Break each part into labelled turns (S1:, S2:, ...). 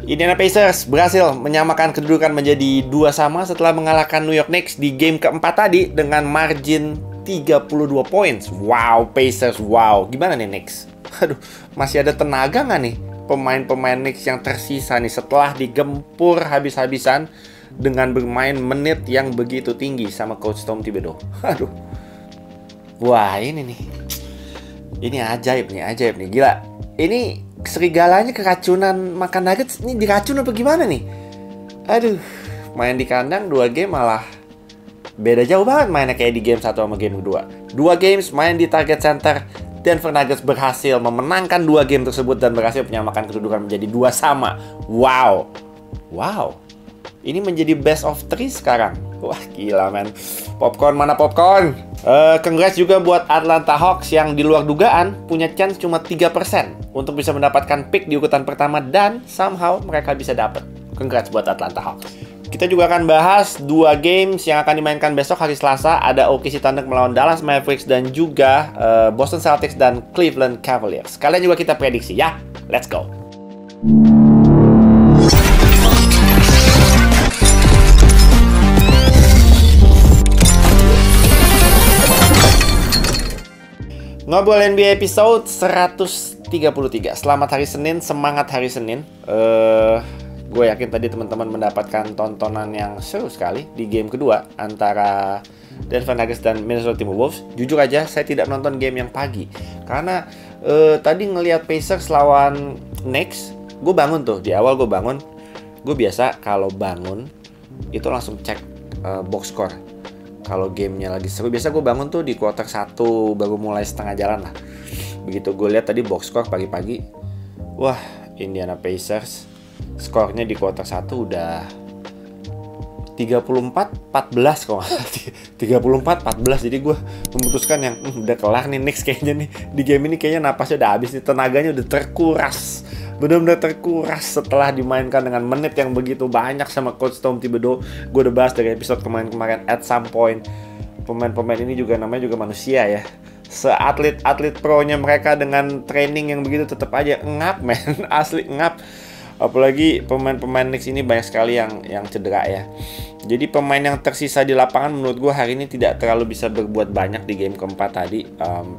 S1: Indiana Pacers berhasil menyamakan kedudukan menjadi 2-2 setelah mengalahkan New York Knicks di game keempat tadi dengan margin 32 points. Wow, Pacers, wow. Gimana nih Knicks? Aduh, masih ada tenaga nggak nih pemain-pemain Knicks yang tersisa nih setelah digempur habis-habisan dengan bermain menit yang begitu tinggi sama Coach Tom Thibodeau. Aduh. Wah, ini nih. Ini ajaib nih, gila. Ini serigalanya keracunan makan nuggets. Ini diracun apa gimana nih? Aduh, main di kandang 2 game malah beda jauh banget mainnya kayak di game 1 sama game kedua. 2 games main di Target Center, Denver Nuggets berhasil memenangkan 2 game tersebut dan berhasil menyamakan kedudukan menjadi 2-2. Wow. Ini menjadi best of 3 sekarang. Wah, gila men. Popcorn mana popcorn? Congrats juga buat Atlanta Hawks yang di luar dugaan punya chance cuma 3% untuk bisa mendapatkan pick di urutan pertama dan somehow mereka bisa dapat. Congrats buat Atlanta Hawks. Kita juga akan bahas 2 games yang akan dimainkan besok hari Selasa. Ada OKC Thunder melawan Dallas Mavericks dan juga Boston Celtics dan Cleveland Cavaliers. Kalian juga kita prediksi ya. Let's go. Ngobrol NBA episode 133. Selamat hari Senin, semangat hari Senin. Gue yakin tadi teman-teman mendapatkan tontonan yang seru sekali di game kedua antara Denver Nuggets dan Minnesota Timberwolves. Jujur aja, saya tidak nonton game yang pagi karena tadi ngelihat Pacers lawan Knicks. Gue bangun tuh, di awal gue bangun. Gue biasa kalau bangun itu langsung cek box score. Kalau gamenya lagi seru, biasa gue bangun tuh di quarter 1 baru mulai setengah jalan lah. Begitu gue lihat tadi box score pagi-pagi, wah, Indiana Pacers skornya di quarter 1 udah 34-14 kok. 34-14. Jadi gue memutuskan yang udah kelar nih Knicks kayaknya nih. Di game ini kayaknya napasnya udah habis nih, tenaganya udah terkuras. Benar-benar terkuras setelah dimainkan dengan menit yang begitu banyak sama Coach Tom Thibodeau. Gue udah bahas dari episode kemarin at some point. Pemain-pemain ini juga namanya juga manusia ya. Seatlet-atlet pro-nya mereka dengan training yang begitu tetap aja ngap men. Asli ngap. Apalagi pemain-pemain Knicks ini banyak sekali yang cedera ya. Jadi pemain yang tersisa di lapangan menurut gue hari ini tidak terlalu bisa berbuat banyak di game keempat tadi.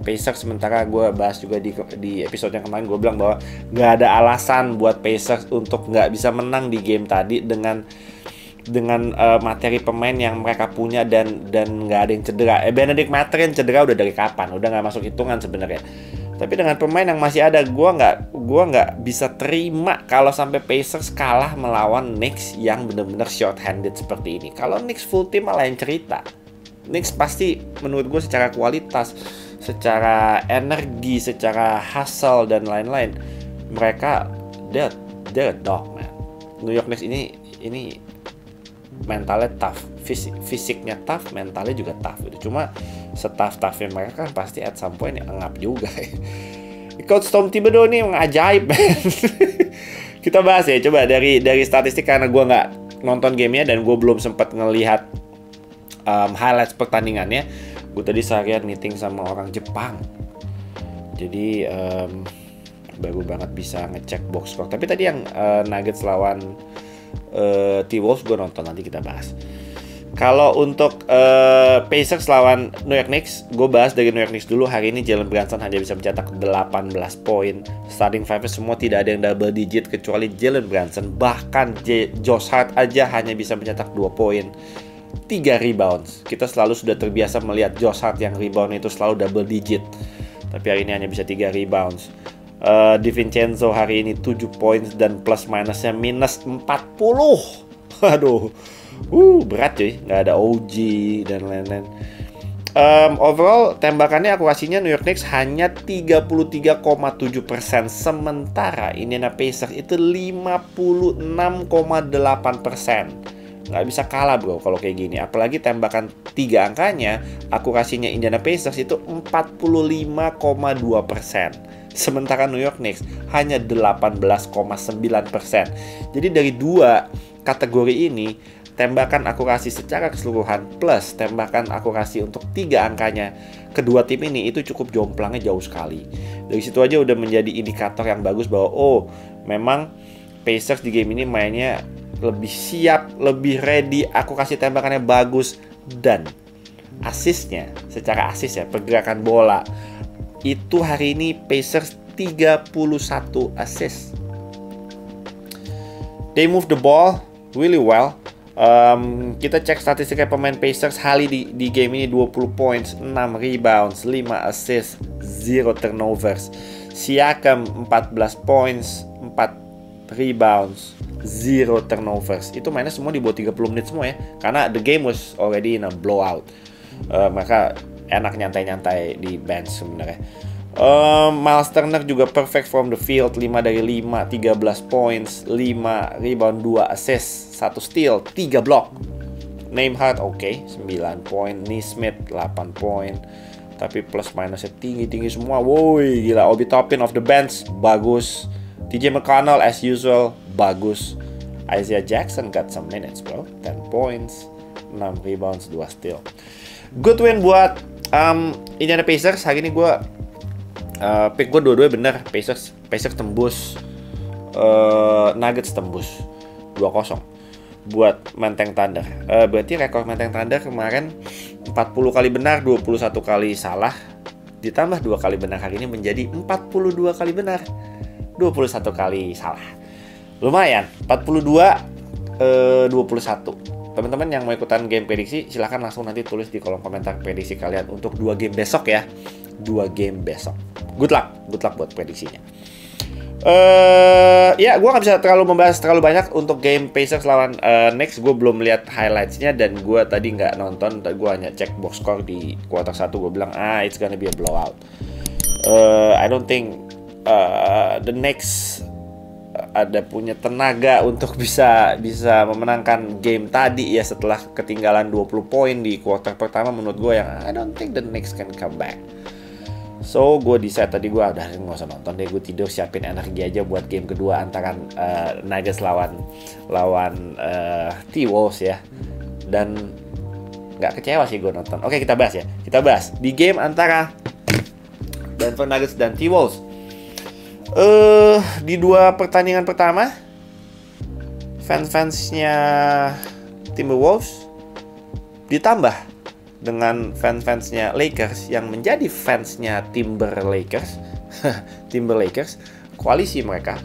S1: Pacers sementara gue bahas juga di episode yang kemarin, gue bilang bahwa gak ada alasan buat Pacers untuk gak bisa menang di game tadi dengan materi pemain yang mereka punya dan gak ada yang cedera. Benedict Mathurin cedera udah dari kapan? Udah gak masuk hitungan sebenarnya. Tapi dengan pemain yang masih ada, gue nggak bisa terima kalau sampai Pacers kalah melawan Knicks yang benar-benar short-handed seperti ini. Kalau Knicks full team malah lain cerita. Knicks pasti menurut gue secara kualitas, secara energi, secara hustle dan lain-lain, mereka they're a dog man. New York Knicks ini mentalnya tough, fisiknya tough, mentalnya juga tough gitu. Cuma tough-toughnya mereka kan pasti at some point ngap juga. Coach Tom Thibodeau ini ajaib. Kita bahas ya, coba dari statistik karena gue nggak nonton gamenya dan gue belum sempat ngelihat highlights pertandingannya. Gue tadi seharian meeting sama orang Jepang, jadi baru banget bisa ngecek box score. Tapi tadi yang Nuggets lawan T-Wolves gue nonton, nanti kita bahas. Kalau untuk Pacers lawan New York Knicks, gue bahas dari New York Knicks dulu. Hari ini Jalen Brunson hanya bisa mencetak 18 poin. Starting five semua tidak ada yang double digit kecuali Jalen Brunson. Bahkan Josh Hart aja hanya bisa mencetak 2 poin, 3 rebounds. Kita selalu sudah terbiasa melihat Josh Hart yang rebound itu selalu double digit, tapi hari ini hanya bisa 3 rebounds. DiVincenzo hari ini 7 points dan plus minusnya minus 40. Aduh, berat cuy, nggak ada OG dan lain-lain. Overall tembakannya akurasinya New York Knicks hanya 33,7%, sementara Indiana Pacers itu 56,8%. Nggak bisa kalah bro kalau kayak gini. Apalagi tembakan 3 angkanya, akurasinya Indiana Pacers itu 45,2%. Sementara New York Knicks hanya 18,9%. Jadi dari 2 kategori ini, tembakan akurasi secara keseluruhan plus tembakan akurasi untuk 3 angkanya, kedua tim ini itu cukup jomplangnya jauh sekali. Dari situ aja udah menjadi indikator yang bagus bahwa memang Pacers di game ini mainnya lebih siap, lebih ready. Aku kasih tembakannya bagus. Dan asisnya, secara asis ya, pergerakan bola itu hari ini Pacers 31 assist. They move the ball really well. Kita cek statistiknya pemain Pacers hari di game ini 20 points, 6 rebounds, 5 assists, 0 turnovers. Siakam 14 points, 4 rebounds, 0 turnovers. Itu mainnya semua di bawah 30 menit semua ya. Karena the game was already in a blowout. Maka enak nyantai-nyantai di bench sebenarnya. Miles Turner juga perfect from the field, 5 dari 5, 13 points, 5 rebound, 2 assist, 1 steal, 3 block. Nembhard oke, 9 poin, Nesmith 8 poin. Tapi plus minusnya tinggi-tinggi semua. Woi, gila. Obi Toppin off the bench, bagus. TJ McConnell as usual, bagus. Isaiah Jackson got some minutes bro, 10 points, 6 rebounds, 2 steal. Good win buat Indiana Pacers. Hari ini gue pick gue dua-duanya bener. Pacers tembus, Nuggets tembus 2-0 buat Menteng Thunder. Berarti rekor Menteng Thunder kemarin 40 kali benar, 21 kali salah, ditambah 2 kali benar hari ini menjadi 42 kali benar, 21 kali salah. Lumayan, 42 21. Teman-teman yang mau ikutan game prediksi, silahkan langsung nanti tulis di kolom komentar prediksi kalian untuk 2 game besok ya. 2 game besok. Good luck buat prediksinya. Ya, gue gak bisa membahas terlalu banyak untuk game Pacers lawan Knicks. Gue belum lihat highlights-nya dan gue tadi nggak nonton. Gue hanya cek box score di quarter 1. Gue bilang, it's gonna be a blowout. I don't think the Knicks ada punya tenaga untuk bisa memenangkan game tadi ya, setelah ketinggalan 20 poin di quarter pertama. Menurut gue yang I don't think the Knicks can come back. So gue decide tadi gue udah nggak usah nonton deh, gue tidur siapin energi aja buat game kedua antara Nuggets lawan T-Wolves ya. Dan nggak kecewa sih gue nonton. Oke, kita bahas ya. Kita bahas di game antara Denver Nuggets dan T-Wolves. Di 2 pertandingan pertama, fans-fansnya Timberwolves ditambah dengan fans-fansnya Lakers yang menjadi fansnya Timber Lakers, koalisi mereka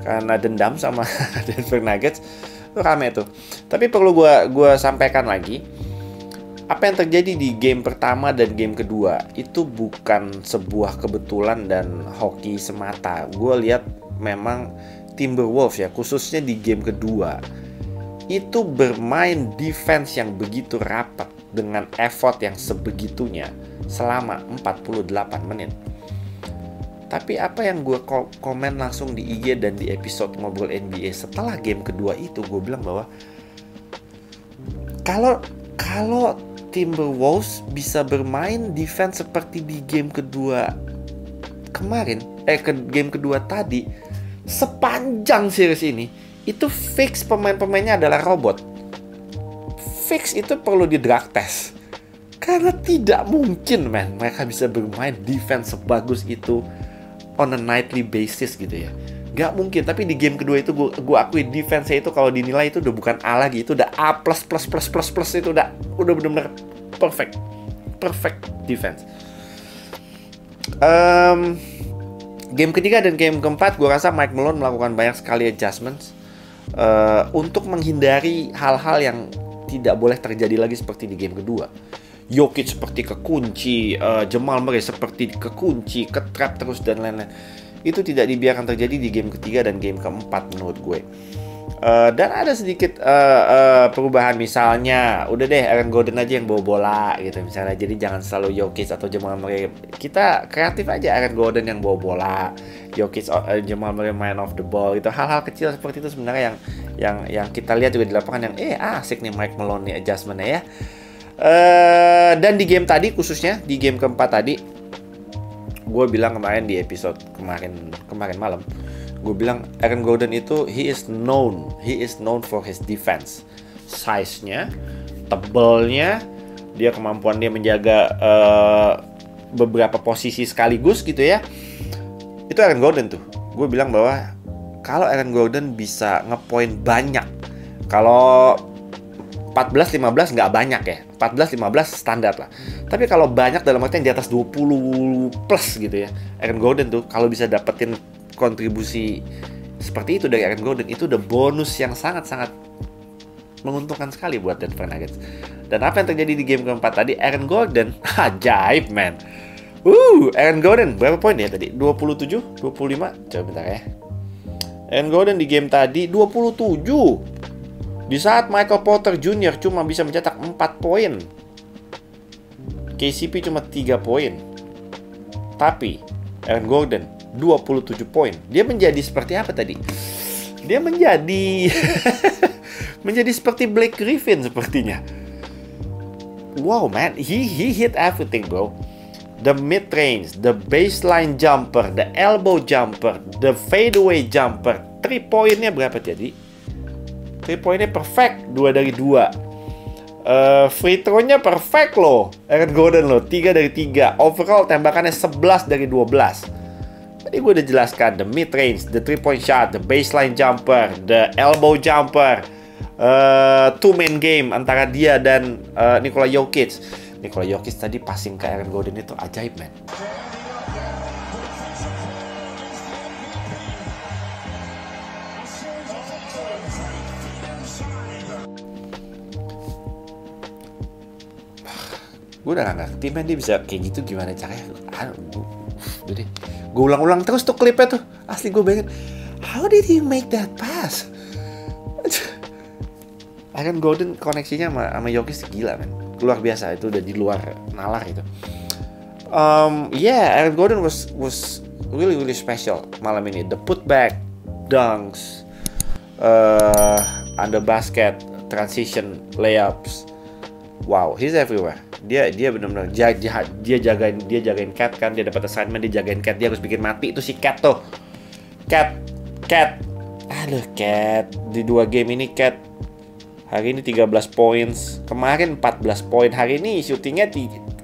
S1: karena dendam sama Denver Nuggets. Itu rame tuh. Tapi perlu gue sampaikan lagi, apa yang terjadi di game pertama dan game kedua itu bukan sebuah kebetulan dan hoki semata. Gue lihat memang Timberwolves ya, khususnya di game kedua itu bermain defense yang begitu rapat dengan effort yang sebegitunya selama 48 menit. Tapi apa yang gue komen langsung di IG dan di episode Ngobrol NBA setelah game kedua itu, gue bilang bahwa kalau Timberwolves bisa bermain defense seperti di game kedua kemarin, game kedua tadi, sepanjang series ini, itu fix pemain-pemainnya adalah robot. Fix itu perlu di drug test. Karena tidak mungkin mereka bisa bermain defense sebagus itu on a nightly basis gitu ya. Gak mungkin. Tapi di game kedua itu gue akui defense-nya itu kalau dinilai itu udah bukan A lagi, itu udah A+++++, itu udah benar-benar perfect defense. Game ketiga dan game keempat gue rasa Mike Malone melakukan banyak sekali adjustments untuk menghindari hal-hal yang tidak boleh terjadi lagi seperti di game kedua. Jokic seperti kekunci, Jamal Murray seperti kekunci, ketrap terus dan lain-lain. Itu tidak dibiarkan terjadi di game ketiga dan game keempat menurut gue. Dan ada sedikit perubahan, misalnya udah deh Aaron Gordon aja yang bawa bola gitu misalnya. Jadi jangan selalu Jokic atau Jamal Murray. Kita kreatif aja, Aaron Gordon yang bawa bola, Jokic, Jamal Murray man of the ball gitu. Hal-hal kecil seperti itu sebenarnya yang kita lihat juga di lapangan yang asik nih Mike Malone nih adjustment-nya ya. Dan di game tadi, khususnya di game keempat tadi, gue bilang kemarin di episode kemarin malam, gue bilang Aaron Gordon itu he is known for his defense, size-nya, tebalnya, dia kemampuan dia menjaga beberapa posisi sekaligus gitu ya. Itu Aaron Gordon tuh. Gue bilang bahwa kalau Aaron Gordon bisa ngepoint banyak. Kalau 14-15 nggak banyak ya, 14-15 standar lah. Tapi kalau banyak dalam artian di atas 20 plus gitu ya, Aaron Gordon tuh kalau bisa dapetin kontribusi seperti itu dari Aaron Gordon, itu udah bonus yang sangat-sangat menguntungkan sekali buat Denver Nuggets. Dan apa yang terjadi di game keempat tadi, Aaron Gordon, ajaib man. Aaron Gordon berapa poin ya tadi? 27, 25, coba bentar ya. Aaron Gordon di game tadi 27. Di saat Michael Porter Jr. cuma bisa mencetak 4 poin. KCP cuma 3 poin. Tapi Aaron Gordon 27 poin. Dia menjadi seperti apa tadi? Dia menjadi menjadi seperti Blake Griffin sepertinya. Wow man, he hit everything bro. The mid range, the baseline jumper, the elbow jumper, the fadeaway jumper. 3 poinnya berapa jadi? 3 poinnya perfect, 2 dari 2. Free throw-nya perfect loh, Aaron Gordon loh, 3 dari 3. Overall tembakannya 11 dari 12. Tadi gue udah jelaskan, the mid range, the 3-point shot, the baseline jumper, the elbow jumper. Two main game antara dia dan Nikola Jokic. Nikola Jokic tadi passing ke Aaron Gordon itu ajaib man. Gue udah gak ngerti man, dia bisa kayak gitu gimana caranya. Udah deh, gue ulang-ulang terus tuh klipnya tuh. Asli gue bayangin, how did he make that pass? Aaron Gordon koneksinya sama Jokic gila man, luar biasa. Itu udah di luar nalar itu. Aaron Gordon was really special malam ini. The putback, dunks, under basket, transition, layups. Wow, he's everywhere. Dia benar-benar dia jagain Cat kan, dia dapat assignment, dia jagain Cat, dia harus bikin mati itu si Cat tuh. Cat. Aduh, Cat di 2 game ini Cat hari ini 13 points, kemarin 14 poin. Hari ini syutingnya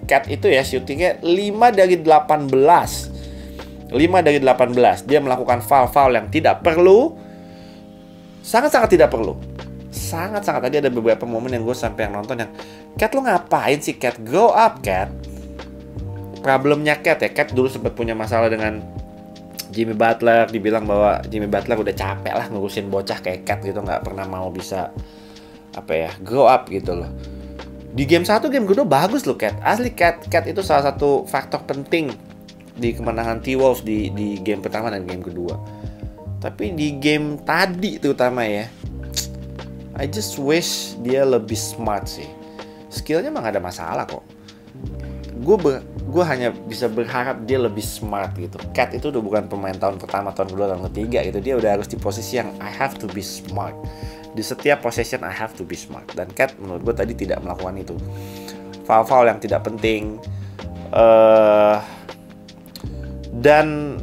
S1: Cat itu ya, syutingnya 5 dari 18. 5 dari 18. Dia melakukan foul yang tidak perlu. Sangat-sangat tidak perlu. Sangat-sangat. Tadi ada beberapa momen yang gue sampai yang nonton yang, Cat lo ngapain sih Cat? Grow up Cat. Problemnya Cat ya, Cat dulu sempat punya masalah dengan Jimmy Butler. Dibilang bahwa Jimmy Butler udah capek lah ngurusin bocah kayak Cat gitu, nggak pernah mau bisa grow up gitu loh. Di game 1, game kedua bagus loh Cat. Asli Cat itu salah satu faktor penting di kemenangan T-Wolves di game pertama dan game kedua. Tapi di game tadi terutama ya, I just wish dia lebih smart sih. Skillnya mah gak ada masalah kok. Gue hanya bisa berharap dia lebih smart gitu. Cat itu udah bukan pemain tahun pertama, tahun kedua, tahun ketiga gitu. Dia udah harus di posisi yang I have to be smart. Di setiap possession I have to be smart. Dan Cat menurut gue tadi tidak melakukan itu. Foul yang tidak penting. Dan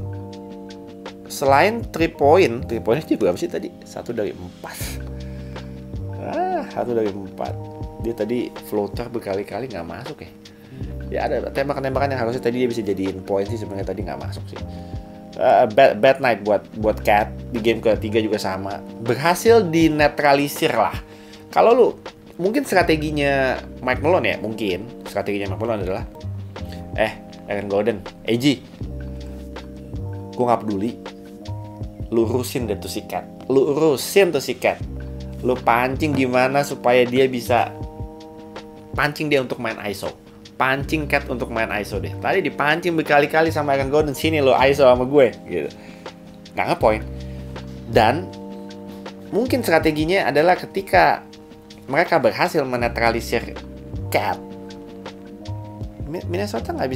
S1: selain 3 poinnya dia berapa sih tadi? 1 dari 4. 1 dari 4. Dia tadi floater berkali-kali nggak masuk ya. Ya ada tembakan-tembakan yang harusnya tadi dia bisa jadiin poin sih, sebenarnya tadi nggak masuk sih. Bad night buat Cat. Di game ketiga juga sama. Berhasil dinetralisir lah. Kalau lu mungkin strateginya Mike Malone ya, mungkin strateginya Mike Malone adalah Aaron Gordon, AG, gue nggak peduli, lu urusin deh tuh si Cat. Lu pancing gimana supaya dia bisa pancing dia untuk main ISO. Pancing Cat untuk main ISO deh. Tadi dipancing berkali-kali sama Aaron Gordon, sini lo ISO sama gue gitu. Nggak ngepoint. Dan mungkin strateginya adalah ketika mereka berhasil menetralisir Cat, Minnesota nggak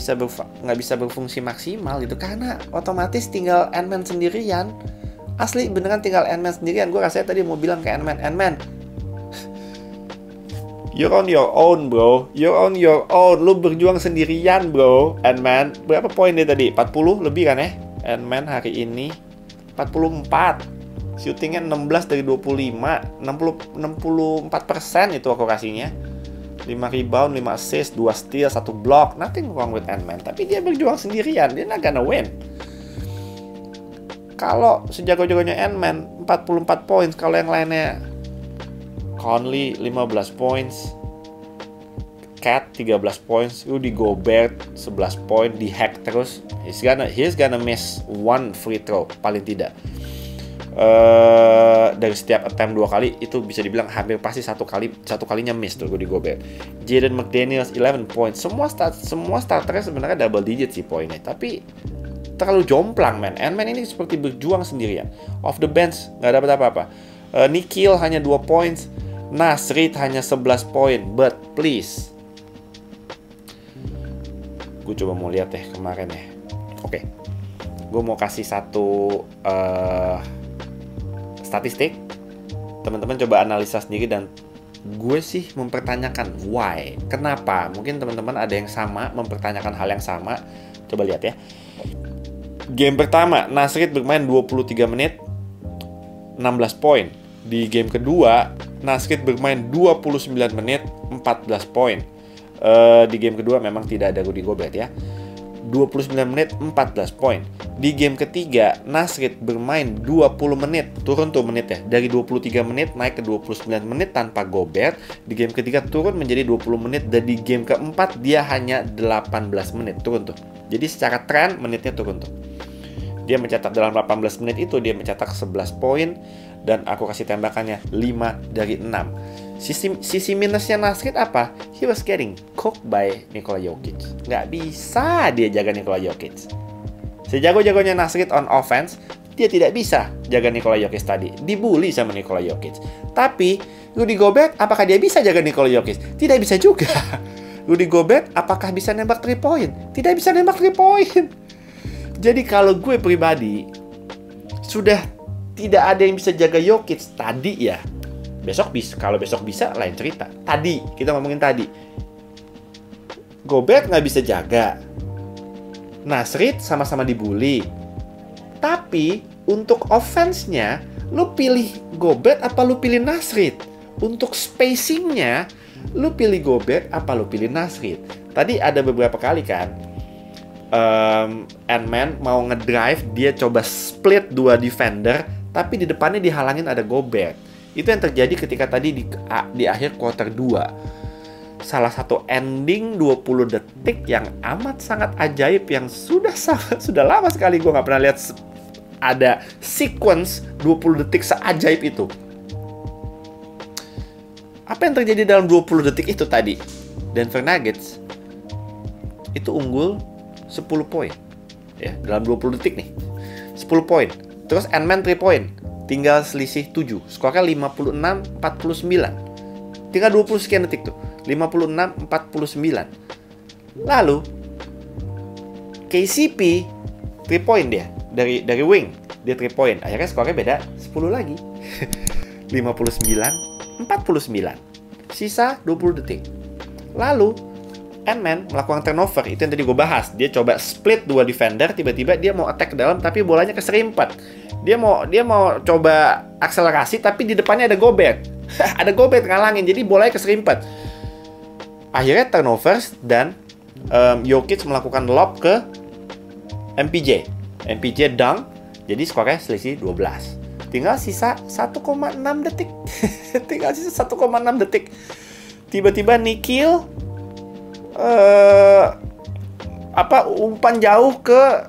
S1: bisa berfungsi maksimal gitu, karena otomatis tinggal Ant-Man sendirian. Asli beneran tinggal Ant-Man sendirian. Gue rasanya tadi mau bilang ke Ant-Man, you're on your own bro. Lu berjuang sendirian bro. Ant-Man, berapa poin dia tadi? 40 lebih kan ya? Ant-Man hari ini 44. Shootingnya 16 dari 25. 64% itu akurasinya. 5 rebound, 5 assist, 2 steal, 1 block. Nothing wrong with Ant-Man. Tapi dia berjuang sendirian. Dia not gonna win. Kalau sejago-jagonya Ant-Man 44 points, kalau yang lainnya Conley 15 points, Cat 13 points, Rudy Gobert 11 poin, dihack terus. He's gonna miss one free throw paling tidak. Dari setiap attempt 2 kali itu bisa dibilang hampir pasti satu kalinya miss tuh Rudy Gobert. Jaden McDaniels 11 points. Semua starternya sebenarnya double digit sih poinnya, tapi terlalu jomplang, man. Ant-Man ini seperti berjuang sendirian. Off the bench nggak dapat apa-apa. Nikhil hanya 2 points, Naz Reid hanya 11 poin. But please, gue coba mau lihat deh kemarin ya. Oke, gue mau kasih satu statistik. Teman-teman coba analisa sendiri, dan gue sih mempertanyakan why. Kenapa? Mungkin teman-teman ada yang sama, mempertanyakan hal yang sama. Coba lihat ya. Game pertama, Naz Reid bermain 23 menit, 16 poin. Di game kedua, Naz Reid bermain 29 menit, 14 poin. Di game kedua memang tidak ada Rudy Gobert ya. 29 menit, 14 poin. Di game ketiga, Naz Reid bermain 20 menit. Turun tuh menit ya. Dari 23 menit naik ke 29 menit tanpa Gobert. Di game ketiga turun menjadi 20 menit. Dan di game keempat dia hanya 18 menit. Turun tuh. Jadi secara tren menitnya turun tuh. Dia mencetak dalam 18 menit itu, dia mencetak 11 poin. Dan aku kasih tembakannya 5 dari 6. Sisi minusnya Naz Reid apa? He was getting cooked by Nikola Jokic. Nggak bisa dia jaga Nikola Jokic. Sejago-jagonya Naz Reid on offense, dia tidak bisa jaga Nikola Jokic tadi. Dibully sama Nikola Jokic. Tapi Rudy Gobert, apakah dia bisa jaga Nikola Jokic? Tidak bisa juga. Rudy Gobert, apakah bisa nembak 3 point? Tidak bisa nembak 3 point. Jadi kalau gue pribadi, sudah tidak ada yang bisa jaga Jokic tadi ya. Besok bisa, kalau besok bisa lain cerita. Tadi, kita ngomongin tadi. Gobert nggak bisa jaga. Naz Reid sama-sama dibully. Tapi, untuk offense-nya, lu pilih Gobert apa lu pilih Naz Reid? Untuk spacing-nya, lu pilih Gobert apa lu pilih Naz Reid? Tadi ada beberapa kali kan, Ant-Man mau ngedrive, dia coba split 2 defender, tapi di depannya dihalangin ada Gobert. Itu yang terjadi ketika tadi di akhir quarter 2. Salah satu ending 20 detik yang amat sangat ajaib, yang sudah lama sekali gue nggak pernah lihat ada sequence 20 detik seajaib itu. Apa yang terjadi dalam 20 detik itu tadi? Denver Nuggets itu unggul 10 poin ya, dalam 20 detik nih. 10 poin. Terus Ant-Man 3 poin. Tinggal selisih 7. Skornya 56-49. Tinggal 20 sekian detik tuh. 56-49. Lalu KCP 3 poin dia dari wing. Dia 3 poin. Akhirnya skornya beda 10 lagi. 59-49. Sisa 20 detik. Lalu Ant-Man melakukan turnover. Itu yang tadi gue bahas. Dia coba split 2 defender, tiba-tiba dia mau attack ke dalam tapi bolanya keserimpet. Dia mau coba akselerasi tapi di depannya ada Gobert. Ada Gobert ngalangin, jadi bolanya keserimpet. Akhirnya turnovers dan Jokic melakukan lob ke MPJ. MPJ dunk, jadi skornya selisih 12. Tinggal sisa 1,6 detik. Tinggal sisa 1,6 detik. Tiba-tiba Nikhil umpan jauh ke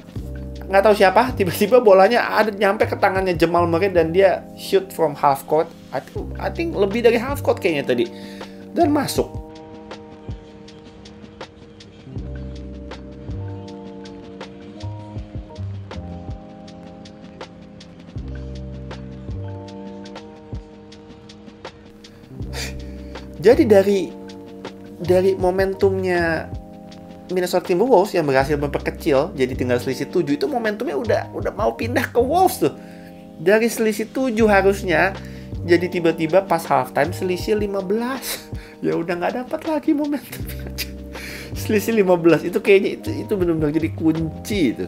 S1: nggak tahu siapa, tiba-tiba bolanya ada nyampe ke tangannya Jamal Murray dan dia shoot from half court. I think lebih dari half court kayaknya tadi, dan masuk. Jadi dari momentumnya Minnesota Timberwolves yang berhasil memperkecil jadi tinggal selisih 7, itu momentumnya udah mau pindah ke Wolves tuh. Dari selisih 7 harusnya jadi tiba-tiba pas halftime selisih 15. Ya udah nggak dapat lagi momentumnya. Selisih 15 itu kayaknya itu benar-benar jadi kunci itu.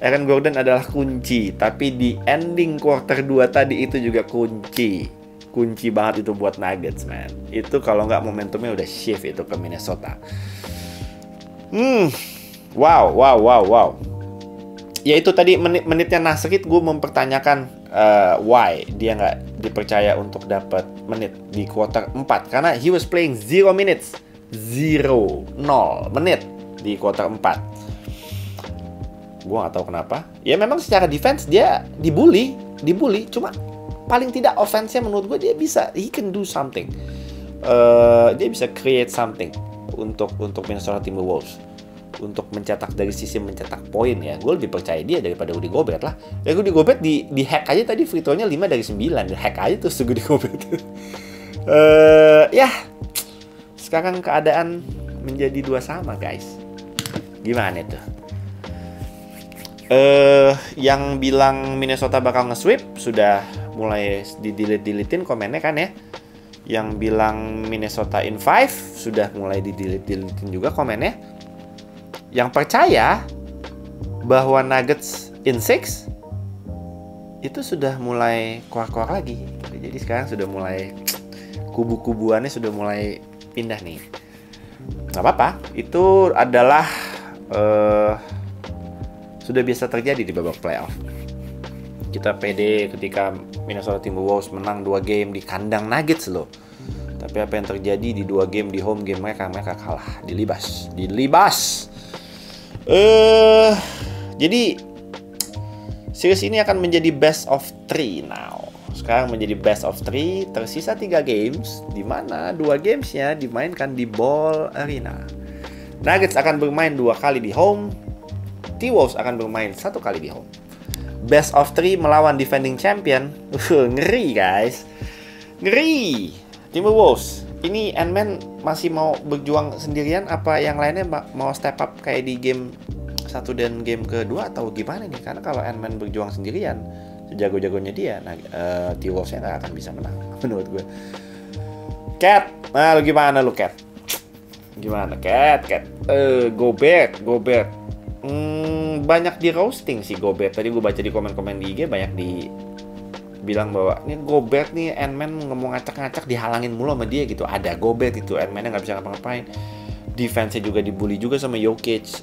S1: Aaron Gordon adalah kunci, tapi di ending quarter 2 tadi itu juga kunci. Kunci banget itu buat Nuggets, man. Itu kalau nggak momentumnya udah shift itu ke Minnesota. Wow. Ya itu tadi menitnya Nasrid, gue mempertanyakan why dia nggak dipercaya untuk dapat menit di kuarter 4. Karena he was playing 0 minutes. 0 menit di kuarter 4. Gue nggak tahu kenapa. Ya memang secara defense dia dibully. Cuma paling tidak offense-nya menurut gue dia bisa, he can do something. Dia bisa create something untuk Minnesota Timberwolves. Untuk mencetak dari sisi mencetak poin ya, gue lebih percaya dia daripada Rudy Gobert lah. Ya Rudy Gobert di hack aja tadi, free throw-nya 5 dari 9, di hack aja tuh Rudy Gobert. Ya, sekarang keadaan menjadi 2 sama guys. Gimana itu? Yang bilang Minnesota bakal nge-sweep sudah mulai di-delete-deletein komennya kan ya. Yang bilang Minnesota in 5 sudah mulai di-delete-deletein juga komennya. Yang percaya bahwa Nuggets in 6 itu sudah mulai keluar-keluar lagi. Jadi sekarang sudah mulai kubu-kubuannya sudah mulai pindah nih. Gak apa-apa, itu adalah sudah biasa terjadi di babak playoff. Kita pede ketika Minnesota Timberwolves menang 2 game di kandang Nuggets loh. Tapi apa yang terjadi di 2 game di home game mereka kalah, dilibas. Jadi series ini akan menjadi best of 3 now. Sekarang menjadi best of 3, tersisa 3 games, di mana 2 gamesnya dimainkan di Ball Arena. Nuggets akan bermain 2 kali di home, T-Wolves akan bermain 1 kali di home. Best of 3 melawan defending champion. Ngeri guys, ngeri. Timberwolves, ini Ant-Man masih mau berjuang sendirian apa yang lainnya mau step up kayak di game 1 dan game kedua atau gimana nih? Karena kalau Ant-Man berjuang sendirian, sejago-jagonya dia, T-Wolves-nya nggak akan bisa menang menurut gue. Cat, nah lu gimana lu Cat? Gimana Cat? Gobert. Banyak di roasting sih Gobert. Tadi gue baca di komen-komen di IG banyak bilang bahwa ini Gobert nih Ant-Man ngomong ngacak-ngacak dihalangin mulu sama dia gitu. Ada Gobert itu, Ant-Man-nya nggak bisa ngapa-ngapain. Defense-nya juga dibully juga sama Jokic.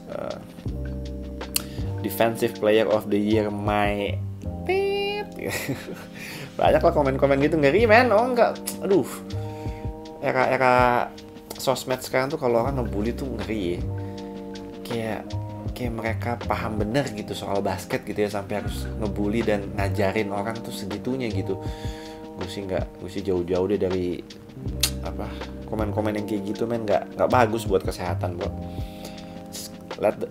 S1: Defensive Player of the Year my banyak lah komen-komen gitu, ngeri men. Oh enggak, aduh, era sosmed sekarang tuh kalau orang ngebully tuh ngeri ya. Kayak mereka paham bener gitu soal basket gitu ya, sampai harus ngebully dan ngajarin orang tuh segitunya gitu. Gue sih jauh-jauh deh dari komen-komen yang kayak gitu men, nggak bagus buat kesehatan bro.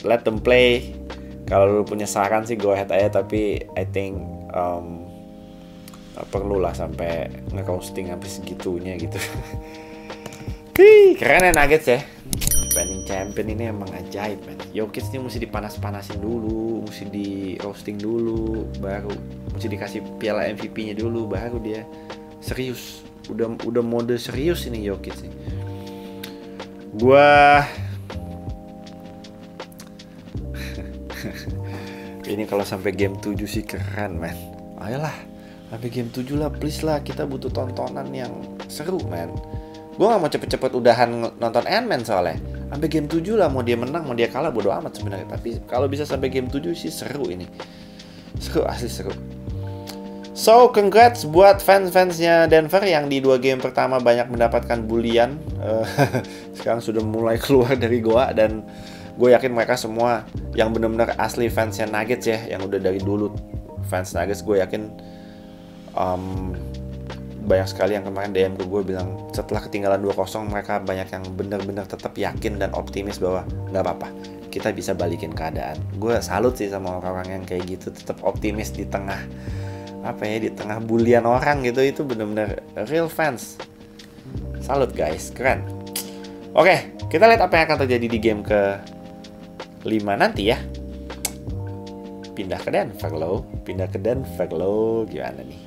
S1: Let them play. Kalau lu punya saran sih go ahead aja, tapi I think perlu lah sampai nge-roasting sampai segitunya gitu. Keren ya Nuggets ya. Defending champion ini emang ajaib man. Jokic ini mesti dipanas-panasin dulu, mesti di roasting dulu, baru mesti dikasih piala MVP-nya dulu, baru dia serius. Udah mode serius ini Jokic nih. Ini kalau sampai game 7 sih keren man. Ayolah, sampai game 7 lah please lah, kita butuh tontonan yang seru man. Gue gak mau cepet-cepet udahan nonton Ant-Man soalnya. Sampai game 7 lah, mau dia menang mau dia kalah bodo amat sebenarnya. Tapi kalau bisa sampai game 7 sih seru ini. Seru, asli seru. So, congrats buat fans-fansnya Denver yang di 2 game pertama banyak mendapatkan bulian. Sekarang sudah mulai keluar dari goa, dan gue yakin mereka semua yang benar-benar asli fansnya Nuggets ya, yang udah dari dulu fans Nuggets, gue yakin banyak sekali yang kemarin DM ke gue bilang setelah ketinggalan 2-0 mereka banyak yang benar-benar tetap yakin dan optimis bahwa nggak apa-apa, kita bisa balikin keadaan. Gue salut sih sama orang-orang yang kayak gitu, tetap optimis di tengah di tengah bulian orang gitu. Itu benar-benar real fans. Salut guys, keren. Oke, kita lihat apa yang akan terjadi di game ke-5 nanti ya. Pindah ke Denver lo, gimana nih?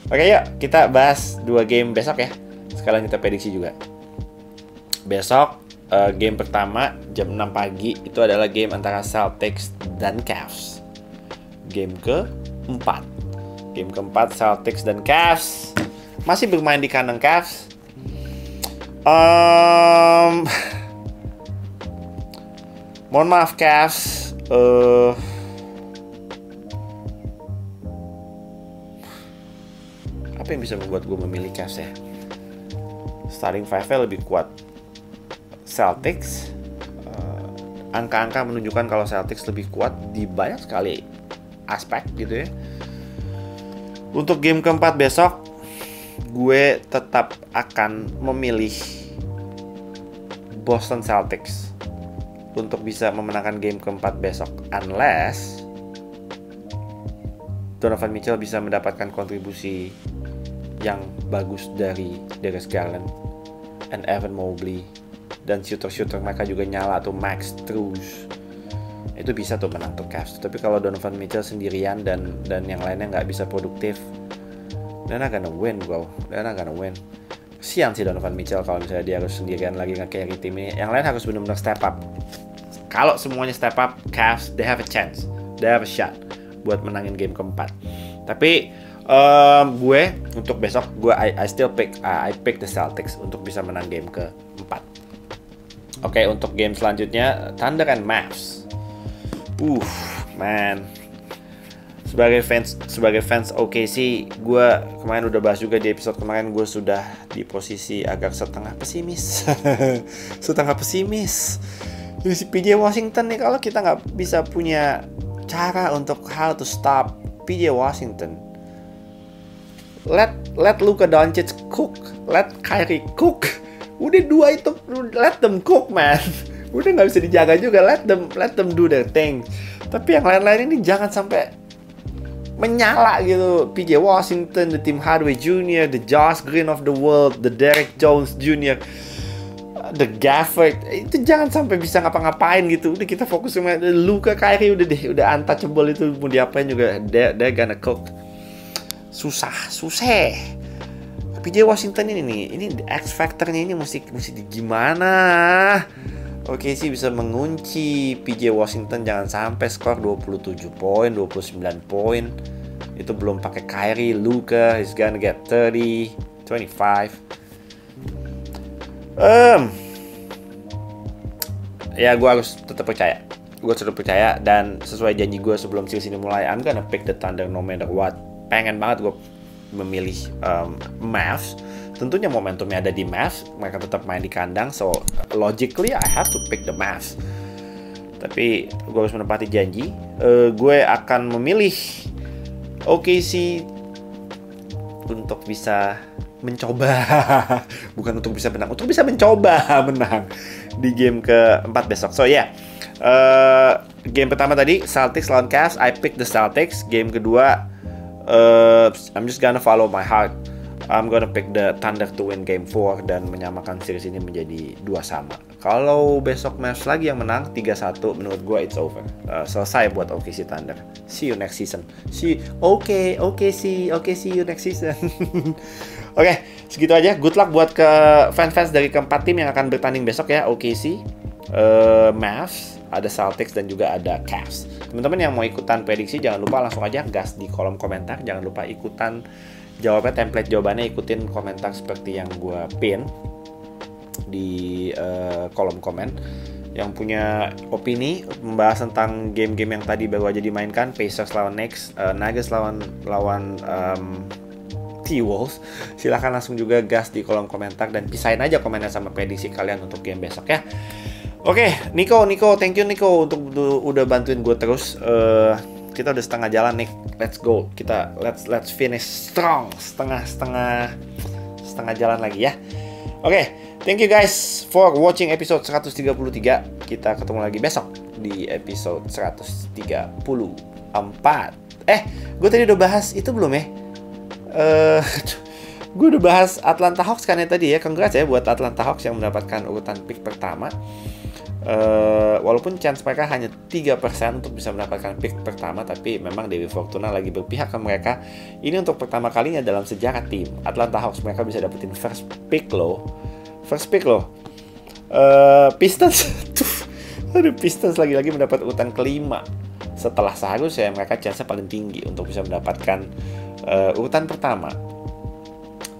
S1: Oke yuk, kita bahas 2 game besok ya. Sekalian kita prediksi juga. Besok game pertama jam 6 pagi itu adalah game antara Celtics dan Cavs. Game ke-4 Celtics dan Cavs. Masih bermain di kandang Cavs. Mohon maaf Cavs, Apa yang bisa membuat gue memilih Cavs ya? Starting five-nya lebih kuat Celtics. Angka-angka menunjukkan kalau Celtics lebih kuat di banyak sekali aspek gitu ya. Untuk game keempat besok, gue tetap akan memilih Boston Celtics untuk bisa memenangkan game keempat besok, unless Donovan Mitchell bisa mendapatkan kontribusi yang bagus dari Darius Garland and Evan Mobley, dan shooter mereka juga nyala tuh, Max Strus. Itu bisa tuh menang tuh Cavs. Tapi kalau Donovan Mitchell sendirian dan yang lainnya nggak bisa produktif, they're not gonna win bro. They're not gonna win. Kesian sih Donovan Mitchell kalau misalnya dia harus sendirian lagi nge-carry tim ini. Yang lain harus benar-benar step up. Kalau semuanya step up, Cavs they have a chance, they have a shot buat menangin game keempat. Tapi gue untuk besok gue I pick the Celtics untuk bisa menang game keempat. Oke, untuk game selanjutnya Thunder and Mavs. Man. Sebagai fans OKC, gue kemarin udah bahas juga di episode kemarin, gue sudah di posisi agak setengah pesimis. Ini si PJ Washington nih, kalau kita nggak bisa punya cara untuk how to stop PJ Washington, let Luka Doncic cook, let Kyrie cook. Udah dua itu, let them cook man. Udah nggak bisa dijaga juga, let them do their thing. Tapi yang lain-lain ini jangan sampai menyala gitu. PJ Washington, the Tim Hardaway Jr., the Josh Green of the world, the Derek Jones Jr., the Gafford, itu jangan sampai bisa ngapa-ngapain gitu. Udah kita fokus sama Luka, Kyrie, udah untouchable itu, mau diapain juga they're gonna cook. Susah. PJ Washington ini X factornya ini mesti gimana? Oke sih bisa mengunci PJ Washington jangan sampai skor 27 poin, 29 poin. Itu belum pakai Kyrie, Luka is gonna get 30, 25. Ya gue harus tetap percaya. Dan sesuai janji gue sebelum series ini mulai, I'm gonna pick the Thunder no matter what. Pengen banget gue memilih Mavs. Tentunya momentumnya ada di Mavs, mereka tetap main di kandang, so logically I have to pick the Mavs. Tapi gue harus menepati janji. Gue akan memilih OKC untuk bisa mencoba bukan untuk bisa menang, untuk bisa mencoba menang di game keempat besok. So game pertama tadi Celtics lawan Cavs, I pick the Celtics. Game kedua I'm just gonna follow my heart, I'm gonna pick the Thunder to win game 4 dan menyamakan series ini menjadi 2-2. Kalau besok match lagi yang menang 3-1, menurut gue it's over. Selesai buat OKC Thunder. See you next season. See you next season. Oke, segitu aja. Good luck buat ke fans-fans dari keempat tim yang akan bertanding besok ya. OKC, Mavs, ada Celtics dan juga ada Cavs. Teman-teman yang mau ikutan prediksi jangan lupa langsung aja gas di kolom komentar. Jangan lupa ikutan jawabnya, template jawabannya ikutin komentar seperti yang gue pin di kolom komen. Yang punya opini membahas tentang game-game yang tadi baru aja dimainkan, Pacers lawan Knicks, Nuggets lawan T-Wolves, silahkan langsung juga gas di kolom komentar dan pisahin aja komennya sama prediksi kalian untuk game besok ya. Oke, Nico, thank you Nico untuk udah bantuin gue terus. Kita udah setengah jalan nih, let's go. Kita let's finish strong, setengah jalan lagi ya. Oke, thank you guys for watching episode 133. Kita ketemu lagi besok di episode 134. Gue tadi udah bahas itu belum ya? Gue udah bahas Atlanta Hawks kan ya tadi ya. Congrats ya buat Atlanta Hawks yang mendapatkan urutan pick pertama. Walaupun chance mereka hanya 3% untuk bisa mendapatkan pick pertama, tapi memang Dewi Fortuna lagi berpihak ke mereka. Ini untuk pertama kalinya dalam sejarah tim Atlanta Hawks mereka bisa dapetin first pick loh. Pistons Pistons lagi-lagi mendapat urutan kelima setelah seharusnya mereka chance paling tinggi untuk bisa mendapatkan urutan pertama.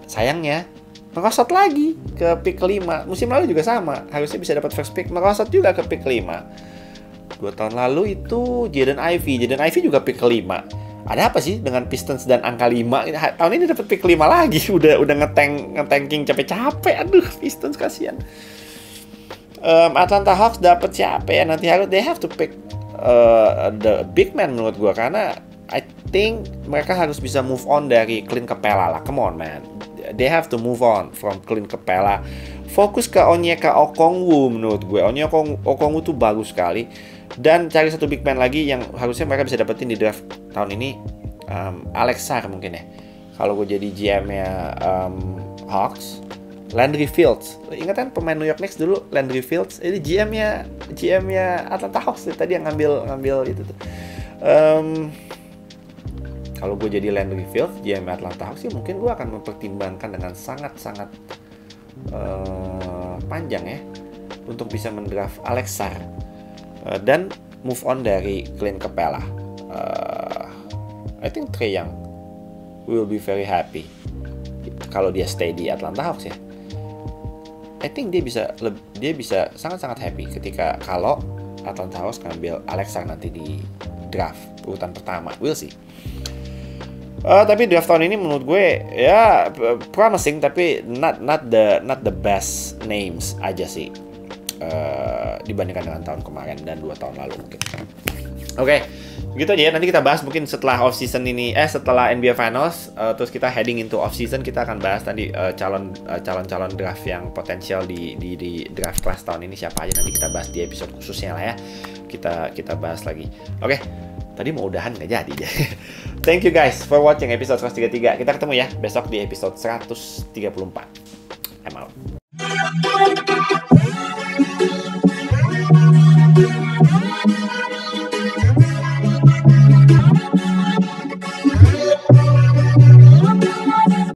S1: Sayangnya merosot lagi ke pick kelima. Musim lalu juga sama, harusnya bisa dapat first pick, merosot juga ke pick kelima. 2 tahun lalu itu Jaden Ivey juga pick kelima. Ada apa sih dengan Pistons dan angka 5? Tahun ini dapat pick 5 lagi. Udah ngetanking capek-capek. Aduh, Pistons kasihan. Atlanta Hawks dapat siapa ya? Nanti harus they have to pick the big man menurut gua, karena I think mereka harus bisa move on dari Clint Capela lah. Come on man. They have to move on from Clint Capela. Fokus ke Onyeka Okongwu menurut gue. Onyeka Okongwu tuh bagus sekali. Dan cari satu big man lagi yang harusnya mereka bisa dapetin di draft tahun ini. Alex Sarr mungkin ya. Kalau gue jadi GM-nya Hawks, Landry Fields. Ingat kan pemain New York Knicks dulu, Landry Fields. Ini GM-nya Atlanta Hawks tadi yang ngambil itu tuh. Kalau gue jadi Landry Fields, GM Atlanta Hawks sih, mungkin gue akan mempertimbangkan dengan sangat-sangat panjang ya untuk bisa mendraft Alex Sarr. Dan move on dari Clint Capela. I think Trae Young will be very happy kalau dia stay di Atlanta Hawks ya. I think dia bisa sangat-sangat happy ketika kalau Atlanta Hawks ngambil Alex Sarr nanti di draft urutan pertama. We'll see. Tapi draft tahun ini menurut gue ya promising, tapi not the best names aja sih. Dibandingkan dengan tahun kemarin dan 2 tahun lalu mungkin. Oke, gitu aja ya. Nanti kita bahas mungkin setelah off season ini, setelah NBA Finals, terus kita heading into off season, kita akan bahas tadi calon draft yang potensial di draft class tahun ini siapa aja. Nanti kita bahas di episode khususnya lah ya. Kita bahas lagi. Oke, tadi mau udahan nggak jadi. Thank you guys for watching episode 133. Kita ketemu ya besok di episode 134. I'm out.